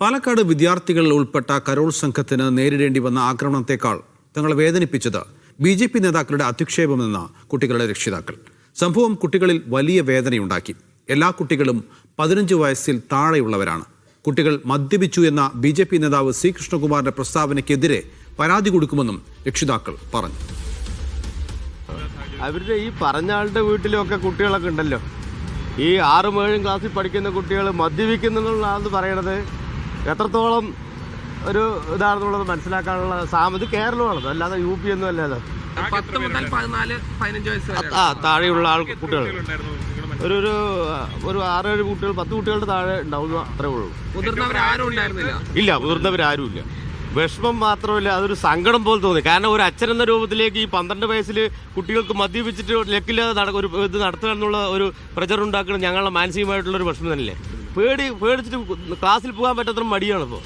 പാലക്കാട് വിദ്യാർത്ഥികൾ ഉൾപ്പെട്ട കരോൾ സംഘത്തിന് നേരിടേണ്ടി വന്ന ആക്രമണത്തെക്കാൾ തങ്ങളെ വേദനിപ്പിച്ചത് BJP നേതാക്കളുടെ അധിക്ഷേപമെന്ന കുട്ടികളുടെ രക്ഷിതാക്കൾ. സംഭവം കുട്ടികളിൽ വലിയ വേദനയുണ്ടാക്കി. എല്ലാ കുട്ടികളും 15 വയസ്സിൽ താഴെയുള്ളവരാണ്. കുട്ടികൾ മദ്യപിച്ചു എന്ന BJP നേതാവ് C. കൃഷ്ണകുമാറിന്റെ പ്രസ്താവനയ്ക്കെതിരെ പരാതി കൊടുക്കുമെന്നും രക്ഷിതാക്കൾ പറഞ്ഞു. അവരുടെ ഈ പറഞ്ഞ ആളുടെ വീട്ടിലൊക്കെ കുട്ടികളൊക്കെ ഉണ്ടല്ലോ. ഈ 6, 7 ക്ലാസ്സിൽ പഠിക്കുന്ന കുട്ടികൾ മദ്യപിക്കുന്നുള്ളതാണെന്ന് പറയണത് എത്രത്തോളം ഒരു ഇതാണെന്നുള്ളത് മനസ്സിലാക്കാനുള്ള ഇത് കേരളമാണത്, അല്ലാതെ UP ഒന്നും അല്ലല്ലോ. 10 മുതൽ 14, 15 വയസ്സ് താഴെയുള്ള കുട്ടികൾ ഒരു 6-7 കുട്ടികൾ, 10 കുട്ടികളുടെ താഴെ ഉണ്ടാവുന്നു, അത്രേ ഉള്ളൂ. മുതിർന്നവരാരും ഉണ്ടായിരുന്നില്ല. ഇല്ല, മുതിർന്നവരാരും ഇല്ല. വിഷമം മാത്രമല്ല, അതൊരു സങ്കടം പോലെ തോന്നി. കാരണം ഒരു അച്ഛനെന്ന രൂപത്തിലേക്ക് ഈ 12 വയസ്സിൽ കുട്ടികൾക്ക് മദ്യപിച്ചിട്ട് ലക്കില്ലാതെ ഒരു ഇത് നടത്തുക എന്നുള്ള ഒരു പ്രചരണം ഉണ്ടാക്കണം ഞങ്ങളുടെ മാനസികമായിട്ടുള്ളൊരു വിഷമം തന്നെയല്ലേ. പേടിച്ചിട്ട് ക്ലാസ്സിൽ പോകാൻ പറ്റാത്ത മടിയാണ് ഇപ്പോൾ.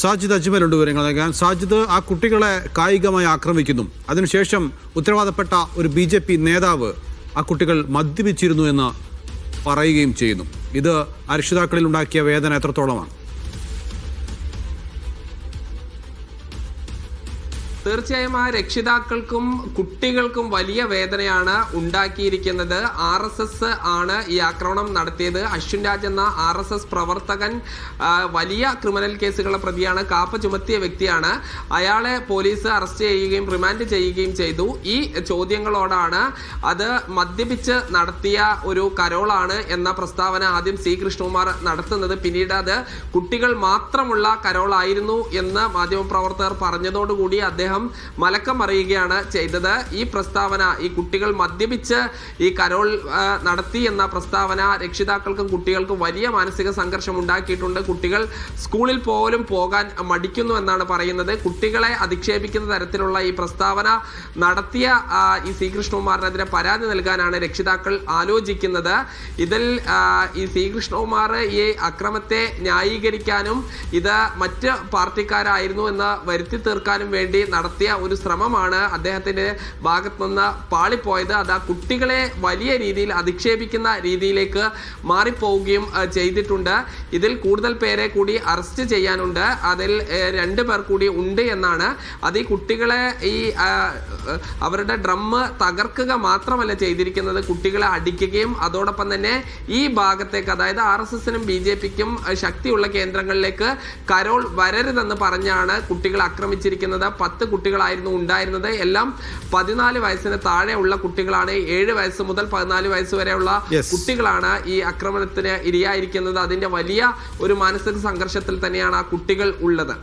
സാജിദ് അജ്മലുണ്ട് വിവരങ്ങൾ നൽകാൻ. സാജിദ്, ആ കുട്ടികളെ കായികമായി ആക്രമിക്കുന്നു. അതിനുശേഷം ഉത്തരവാദപ്പെട്ട ഒരു BJP നേതാവ് ആ കുട്ടികൾ മദ്യപിച്ചിരുന്നു എന്ന് പറയുകയും ചെയ്യുന്നു. ഇത് രക്ഷിതാക്കളിൽ ഉണ്ടാക്കിയ വേദന എത്രത്തോളമാണ്? തീർച്ചയായും ആ രക്ഷിതാക്കൾക്കും കുട്ടികൾക്കും വലിയ വേദനയാണ് ഉണ്ടാക്കിയിരിക്കുന്നത്. RSS ആണ് ഈ ആക്രമണം നടത്തിയത്. അശ്വിൻ രാജ് എന്ന RSS പ്രവർത്തകൻ വലിയ ക്രിമിനൽ കേസുകളുടെ പ്രതിയാണ്, കാപ്പ ചുമത്തിയ വ്യക്തിയാണ്. അയാളെ പോലീസ് അറസ്റ്റ് ചെയ്യുകയും റിമാൻഡ് ചെയ്യുകയും ചെയ്തു. ഈ ചോദ്യങ്ങളോടാണ് അത് മദ്യപിച്ച് നടത്തിയ ഒരു കരോളാണ് എന്ന പ്രസ്താവന ആദ്യം C. കൃഷ്ണകുമാർ നടത്തുന്നത്. പിന്നീട് അത് കുട്ടികൾ മാത്രമുള്ള കരോളായിരുന്നു എന്ന് മാധ്യമപ്രവർത്തകർ പറഞ്ഞതോടുകൂടി അദ്ദേഹം മലക്കം അറിയുകയാണ് ചെയ്തത്. ഈ പ്രസ്താവന, ഈ കുട്ടികൾ മദ്യപിച്ച് ഈ കരോൾ നടത്തി എന്ന പ്രസ്താവന രക്ഷിതാക്കൾക്കും കുട്ടികൾക്കും വലിയ മാനസിക സംഘർഷം ഉണ്ടാക്കിയിട്ടുണ്ട്. കുട്ടികൾ സ്കൂളിൽ പോലും പോകാൻ മടിക്കുന്നു എന്നാണ് പറയുന്നത്. കുട്ടികളെ അധിക്ഷേപിക്കുന്ന തരത്തിലുള്ള ഈ പ്രസ്താവന നടത്തിയ ഈ C. കൃഷ്ണകുമാറിനെതിരെ പരാതി നൽകാനാണ് രക്ഷിതാക്കൾ ആലോചിക്കുന്നത്. ഇതിൽ ഈ C. കൃഷ്ണകുമാർ ഈ അക്രമത്തെ ന്യായീകരിക്കാനും ഇത് മറ്റ് പാർട്ടിക്കാരായിരുന്നു എന്ന് വരുത്തി തീർക്കാനും വേണ്ടി നടത്തിയ ഒരു ശ്രമമാണ് അദ്ദേഹത്തിന്റെ ഭാഗത്ത് നിന്ന് പാളിപ്പോയത്. അത് ആ കുട്ടികളെ വലിയ രീതിയിൽ അധിക്ഷേപിക്കുന്ന രീതിയിലേക്ക് മാറിപ്പോവുകയും ചെയ്തിട്ടുണ്ട്. ഇതിൽ കൂടുതൽ പേരെ കൂടി അറസ്റ്റ് ചെയ്യാനുണ്ട്. അതിൽ 2 പേർ കൂടി ഉണ്ട് എന്നാണ്. അത് ഈ കുട്ടികളെ ഈ അവരുടെ ഡ്രം തകർക്കുക മാത്രമല്ല ചെയ്തിരിക്കുന്നത്, കുട്ടികളെ അടിക്കുകയും അതോടൊപ്പം തന്നെ ഈ ഭാഗത്തേക്ക്, അതായത് RSSനും BJPക്കും ശക്തിയുള്ള കേന്ദ്രങ്ങളിലേക്ക് കരോൾ വരരുതെന്ന് പറഞ്ഞാണ് കുട്ടികളെ ആക്രമിച്ചിരിക്കുന്നത്. 10 കുട്ടികളായിരുന്നു ഉണ്ടായിരുന്നത്. എല്ലാം 14 വയസ്സിന് താഴെയുള്ള കുട്ടികളാണ്. 7 വയസ്സ് മുതൽ 14 വയസ്സ് വരെയുള്ള കുട്ടികളാണ് ഈ ആക്രമണത്തിന് ഇരയായിരിക്കുന്നത്. അതിന്റെ വലിയ ഒരു മാനസിക സംഘർഷത്തിൽ തന്നെയാണ് ആ കുട്ടികൾ ഉള്ളത്.